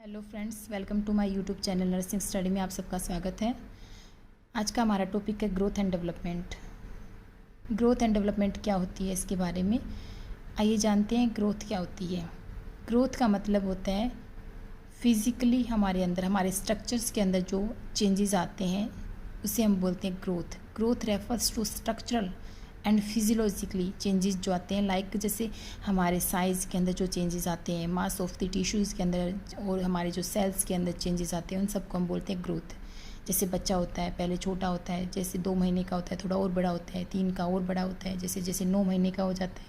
Hello friends, welcome to my YouTube channel nursing study में आप सबका स्वागत है। आज का हमारा टॉपिक है growth and development. Growth and development क्या होती है, इसके बारे में आइए जानते हैं। ग्रोथ क्या होती है? ग्रोथ का मतलब होता है फिज़िकली हमारे अंदर, हमारे स्ट्रक्चर्स के अंदर जो चेंजेस आते हैं उसे हम बोलते हैं growth. Growth refers to structural and physiologically changes जो आते हैं, लाइक जैसे हमारे साइज़ के अंदर जो चेंजेस आते हैं, मास ऑफ द टिश्यूज़ के अंदर और हमारे जो सेल्स के अंदर चेंजेस आते हैं, उन सबको हम बोलते हैं ग्रोथ। जैसे बच्चा होता है, पहले छोटा होता है, जैसे 2 महीने का होता है थोड़ा और बड़ा होता है, 3 का और बड़ा होता है, जैसे जैसे 9 महीने का हो जाता है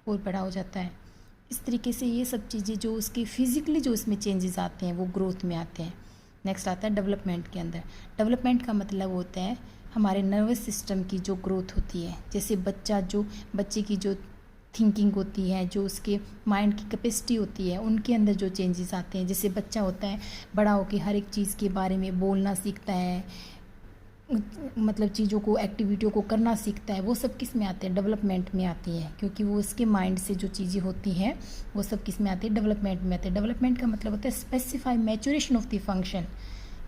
और बड़ा हो जाता है। इस तरीके से ये सब चीज़ें जो उसकी फिज़िकली जो इसमें चेंजेस आते हैं वो ग्रोथ में आते हैं। नेक्स्ट आता है डेवलपमेंट के अंदर। डेवलपमेंट का मतलब होता है हमारे नर्वस सिस्टम की जो ग्रोथ होती है। जैसे बच्चे की जो थिंकिंग होती है, जो उसके माइंड की कैपेसिटी होती है, उनके अंदर जो चेंजेस आते हैं। जैसे बच्चा होता है, बड़ा होकर हर एक चीज़ के बारे में बोलना सीखता है, मतलब चीज़ों को, एक्टिविटियों को करना सीखता है। वो सब किस में आते हैं? डेवलपमेंट में आती है, क्योंकि वो उसके माइंड से जो चीज़ें होती हैं वो सब किस में आती है? डेवलपमेंट में आते हैं। डेवलपमेंट का मतलब होता है specify maturation of the function.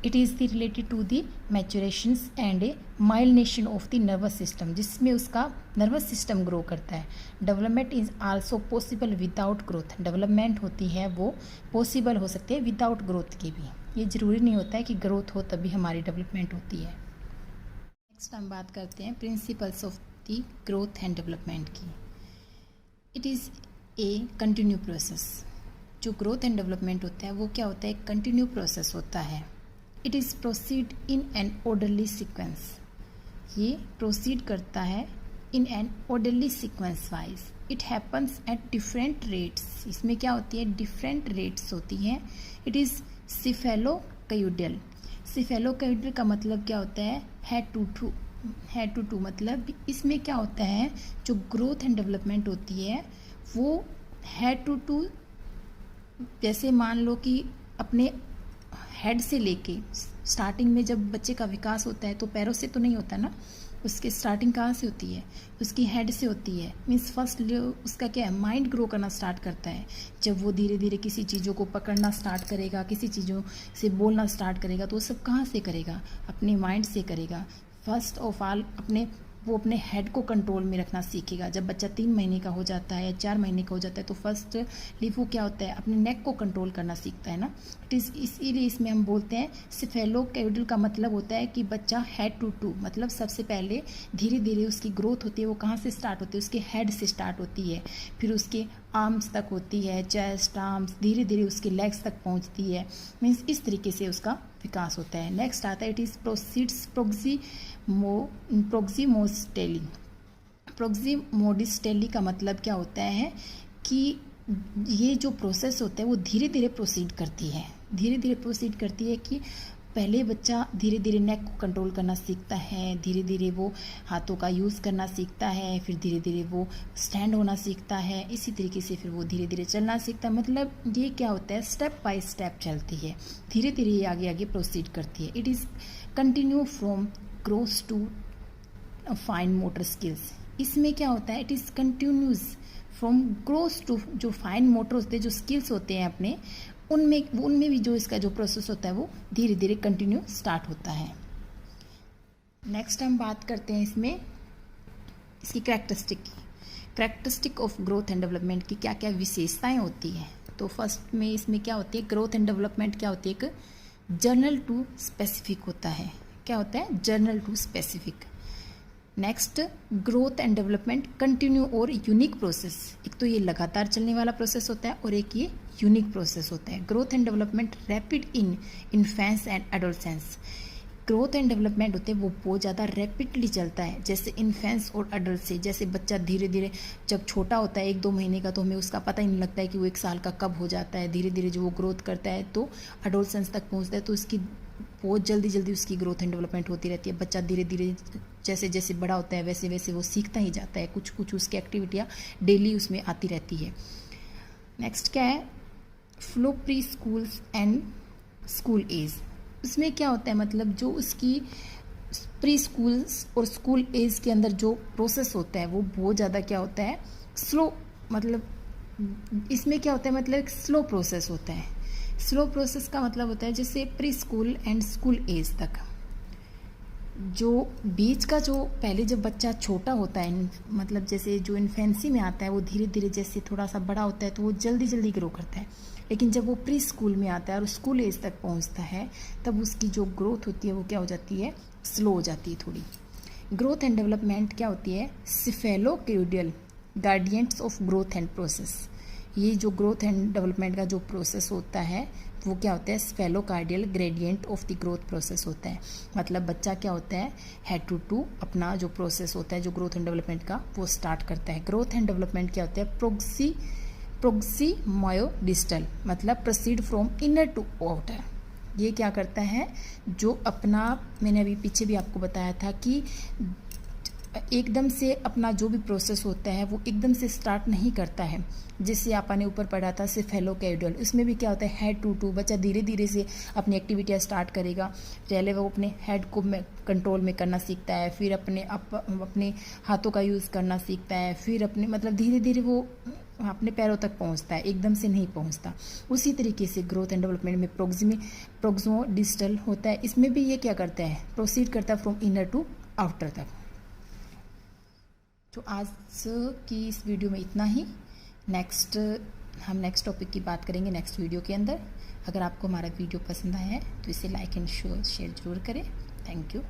It is the related to the maturations and a myelination of the nervous system, जिसमें उसका नर्वस सिस्टम ग्रो करता है। Development is also possible without growth. Development होती है वो पॉसिबल हो सकती है विदाउट ग्रोथ के भी। ये ज़रूरी नहीं होता है कि ग्रोथ हो तभी हमारी डेवलपमेंट होती है। नेक्स्ट हम बात करते हैं principles of the growth and development की। It is a continue process. जो ग्रोथ एंड डेवलपमेंट होता है वो क्या होता है? कंटिन्यू प्रोसेस होता है। It is proceed in an orderly sequence. ये प्रोसीड करता है in an orderly sequence wise. It happens at different rates. इसमें क्या होती है? डिफरेंट रेट्स होती हैं। It is सिफेलोकाइडल। सिफेलोकाइडल का मतलब क्या होता है? हेड टू मतलब इसमें क्या होता है, जो ग्रोथ एंड डेवलपमेंट होती है वो हेड टू, जैसे मान लो कि अपने हेड से लेके स्टार्टिंग में जब बच्चे का विकास होता है तो पैरों से तो नहीं होता ना, उसकी स्टार्टिंग कहाँ से होती है? उसकी हेड से होती है। मीन्स फर्स्ट उसका क्या है? माइंड ग्रो करना स्टार्ट करता है। जब वो धीरे धीरे किसी चीज़ों को पकड़ना स्टार्ट करेगा, किसी चीज़ों से बोलना स्टार्ट करेगा, तो वो सब कहाँ से करेगा? अपने माइंड से करेगा। फर्स्ट ऑफ ऑल वो अपने हेड को कंट्रोल में रखना सीखेगा। जब बच्चा 3 महीने का हो जाता है या 4 महीने का हो जाता है तो फर्स्टली वो क्या होता है? अपने नेक को कंट्रोल करना सीखता है ना। इट इज़ इसीलिए इसमें हम बोलते हैं सिफेलोकाइडल का मतलब होता है कि बच्चा हेड टू मतलब सबसे पहले धीरे धीरे उसकी ग्रोथ होती है। वो कहाँ से स्टार्ट होती है? उसके हेड से स्टार्ट होती है, फिर उसके आर्म्स तक होती है, चेस्ट, आर्म्स, धीरे धीरे उसके लेग्स तक पहुँचती है। मीन्स इस तरीके से उसका विकास होता है। नेक्स्ट आता है इट इज़ प्रोसीड्स प्रोक्सीमोस्टेली। प्रोक्सीमोडिस्टेली का मतलब क्या होता है कि ये जो प्रोसेस होता है वो धीरे धीरे प्रोसीड करती है। धीरे धीरे प्रोसीड करती है कि पहले बच्चा धीरे धीरे नेक को कंट्रोल करना सीखता है, धीरे धीरे वो हाथों का यूज़ करना सीखता है, फिर धीरे धीरे वो स्टैंड होना सीखता है, इसी तरीके से फिर वो धीरे धीरे चलना सीखता है। मतलब ये क्या होता है? स्टेप बाय स्टेप चलती है, धीरे धीरे ये आगे आगे प्रोसीड करती है। It is continue from growth to fine motor skills. इसमें क्या होता है? It is continuous from growth to, जो फाइन मोटर होते हैं, जो स्किल्स होते हैं अपने, उनमें भी जो इसका जो प्रोसेस होता है वो धीरे धीरे कंटिन्यू स्टार्ट होता है। नेक्स्ट हम बात करते हैं इसमें इसकी characteristic of growth and development की क्या क्या विशेषताएं होती हैं। तो फर्स्ट में इसमें क्या होती है? ग्रोथ एंड डेवलपमेंट क्या होती है? एक जर्नल टू स्पेसिफिक होता है। क्या होता है? General to specific. Next, growth and development continue और यूनिक प्रोसेस। एक तो ये लगातार चलने वाला प्रोसेस होता है और एक ये यूनिक प्रोसेस होता है। Growth and development rapid in infancy and adolescence. Growth and development होते हैं वो बहुत ज़्यादा रैपिडली चलता है, जैसे इन्फेंस और अडल्ट से। जैसे बच्चा धीरे धीरे जब छोटा होता है 1-2 महीने का, तो हमें उसका पता ही नहीं लगता है कि वो 1 साल का कब हो जाता है। धीरे धीरे जो वो ग्रोथ करता है तो एडोलसेंस तक पहुँचता है, तो उसकी बहुत जल्दी उसकी ग्रोथ एंड डेवलपमेंट होती रहती है। बच्चा धीरे धीरे जैसे जैसे बड़ा होता है वैसे वैसे वो सीखता ही जाता है, कुछ कुछ उसकी एक्टिविटियाँ डेली उसमें आती रहती है। नेक्स्ट क्या है? Flow preschools and school age. उसमें क्या होता है? मतलब जो उसकी प्री स्कूल्स और स्कूल एज के अंदर जो प्रोसेस होता है वो बहुत ज़्यादा क्या होता है? स्लो। मतलब इसमें क्या होता है? मतलब एक स्लो प्रोसेस होता है। स्लो प्रोसेस का मतलब होता है जैसे preschool and school age तक, जो बीच का जो पहले जब बच्चा छोटा होता है, मतलब जैसे जो इन्फेंसी में आता है, वो धीरे धीरे जैसे थोड़ा सा बड़ा होता है तो वो जल्दी जल्दी ग्रो करता है। लेकिन जब वो प्री स्कूल में आता है और स्कूल एज तक पहुंचता है, तब उसकी जो ग्रोथ होती है वो क्या हो जाती है, स्लो हो जाती है थोड़ी। ग्रोथ एंड डेवलपमेंट क्या होती है, cephalocaudal gradients of growth and process. ये जो ग्रोथ एंड डेवलपमेंट का जो प्रोसेस होता है वो क्या होता है, cephalocaudal gradient of the growth process होता है। मतलब बच्चा क्या होता है, हेड टू अपना जो प्रोसेस होता है जो ग्रोथ एंड डेवलपमेंट का, वो स्टार्ट करता है। ग्रोथ एंड डेवलपमेंट क्या होता है, प्रोक्सीमायोडिस्टल, मतलब proceed from inner to outer. ये क्या करता है, जो अपना, मैंने अभी पीछे भी आपको बताया था कि एकदम से अपना जो भी प्रोसेस होता है वो एकदम से स्टार्ट नहीं करता है। जिससे आपने ऊपर पढ़ा था सिफेलोकॉर्डियल, उसमें भी क्या होता है, हेड टू बच्चा धीरे धीरे से अपनी एक्टिविटियाँ स्टार्ट करेगा। पहले वो अपने हेड को कंट्रोल में करना सीखता है, फिर अपने हाथों का यूज़ करना सीखता है, फिर अपने मतलब धीरे धीरे वो अपने पैरों तक पहुंचता है, एकदम से नहीं पहुंचता। उसी तरीके से ग्रोथ एंड डेवलपमेंट में प्रोक्सिमोडिस्टल होता है, इसमें भी ये क्या करता है, प्रोसीड करता है फ्रॉम इनर टू आउटर तक। तो आज की इस वीडियो में इतना ही। हम नेक्स्ट टॉपिक की बात करेंगे नेक्स्ट वीडियो के अंदर। अगर आपको हमारा वीडियो पसंद आया है तो इसे लाइक एंड शेयर जरूर करें। Thank you.